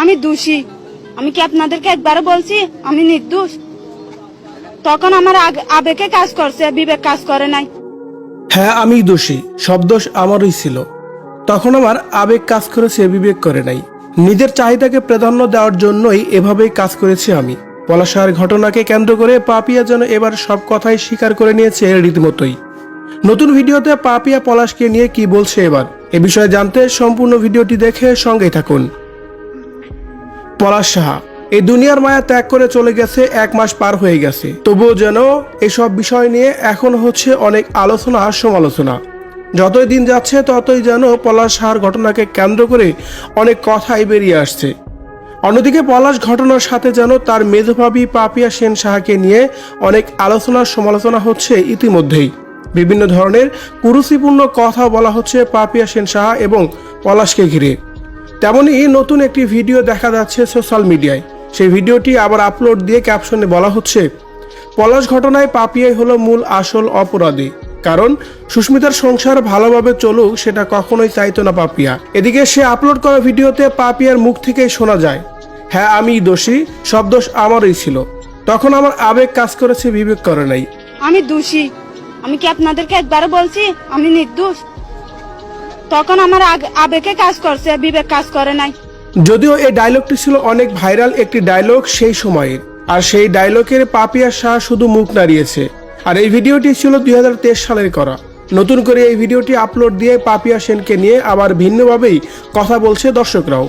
আমি দোষী। আমি কি আপনাদেরকে একবারও বলছি আমি নির্দোষ? তখন আমার আবেগে কাজ করছে, বিবেক কাজ করে নাই। হ্যাঁ, আমি দোষী, সব দোষ আমারই ছিল। তখন আমার আবেগ কাজ করেছে, বিবেক করে নাই। নিজের চাহিদাকে প্রাধান্য দেওয়ার জন্যই এভাবেই কাজ করেছি আমি। পলাশার ঘটনাকে কেন্দ্র করে পাপিয়া যেন এবার সব কথাই স্বীকার করে নিয়েছে রীতিমতোই। নতুন ভিডিওতে পাপিয়া পলাশকে নিয়ে কি বলছে এবার এ বিষয়ে জানতে সম্পূর্ণ ভিডিওটি দেখে সঙ্গেই থাকুন। পলাশ সাহা এই দুনিয়ার মায়া ত্যাগ করে চলে গেছে, 1 মাস পার হয়ে গেছে, তবুও যেন এসব বিষয় নিয়ে এখন হচ্ছে অনেক আলোচনা আর সমালোচনা। যতই দিন যাচ্ছে ততই যেন পলাশ সাহার ঘটনাকে কেন্দ্র করে অনেক কথাই বেরিয়ে আসছে। অন্যদিকে পলাশ ঘটনার সাথে যেন তার মেধভাবী পাপিয়া সেন সাহাকে নিয়ে অনেক আলোচনার সমালোচনা হচ্ছে ইতিমধ্যেই। বিভিন্ন ধরনের কুরুচিপূর্ণ কথা বলা হচ্ছে পাপিয়া সেন সাহা এবং পলাশকে ঘিরে। তেমনই নতুন একটি ভিডিও দেখা যাচ্ছে সোশ্যাল মিডিয়ায়। সেই ভিডিওটি আবার আপলোড দিয়ে ক্যাপশনে বলা হচ্ছে, পলাশ ঘটনায় পাপিয়াই হলো মূল আসল অপরাধী, কারণ সুস্মিতার সংসার ভালোভাবে চলুক সেটা কখনোই চাইতো না পাপিয়া। এদিকে সে আপলোড করা ভিডিওতে পাপিয়ার মুখ থেকেই শোনা যায়, হ্যাঁ আমি দোষী, সব দোষ আমারই ছিল। তখন আমার আবেগ কাজ করেছে, বিবেক করে নাই। আমি দোষী। আমি কি আপনাদেরকে একবারও বলছি আমি নির্দোষ? তখন আমার আবেগে কাজ করছে, বিবেক কাজ করে নাই। যদিও এই ডায়লগটি ছিল অনেক ভাইরাল একটি ডায়লগ সেই সময়ের, আর সেই ডায়লগের পাপিয়া শাহ শুধু মুখ নাড়িয়েছে। আর এই ভিডিওটি ছিল 2023 সালের করা। নতুন করে এই ভিডিওটি আপলোড দিয়ে পাপিয়া সেনকে নিয়ে আবার ভিন্নভাবেই কথা বলছে দর্শকরাও।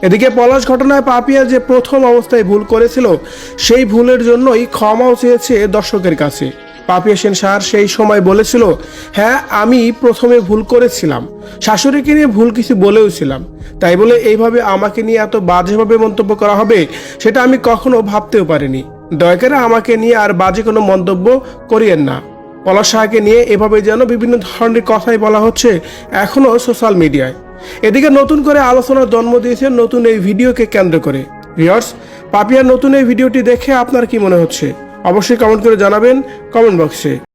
এদিকে পলাশ ঘটনায় পাপিয়া যে প্রথম অবস্থায় ভুল করেছিল, সেই ভুলের জন্যই ক্ষমাও চেয়েছে দর্শকের কাছে। পাপিয়া সেন সাহার সেই সময় বলেছিল, হ্যাঁ আমি প্রথমে ভুল করেছিলাম, শাশুড়িকে নিয়ে ভুল কিছু বলেওছিলাম, তাই বলে এইভাবে আমাকে নিয়ে এত বাজেভাবে মন্তব্য করা হবে সেটা আমি কখনো ভাবতেও পারিনি। দয়া করে আমাকে নিয়ে আর বাজে কোনো মন্তব্য করিয়েন না। পলাশ সাহাকে নিয়ে এভাবে যেন বিভিন্ন ধরনের কথাই বলা হচ্ছে এখনো সোশ্যাল মিডিয়ায়। এদিকে নতুন করে আলোচনার জন্ম দিয়েছে নতুন এই ভিডিওকে কেন্দ্র করে। ভিউয়ার্স, পাপিয়ার নতুন এই ভিডিওটি দেখে আপনার কি মনে হচ্ছে অবশ্যই কমেন্ট করে জানাবেন কমেন্ট বক্সে।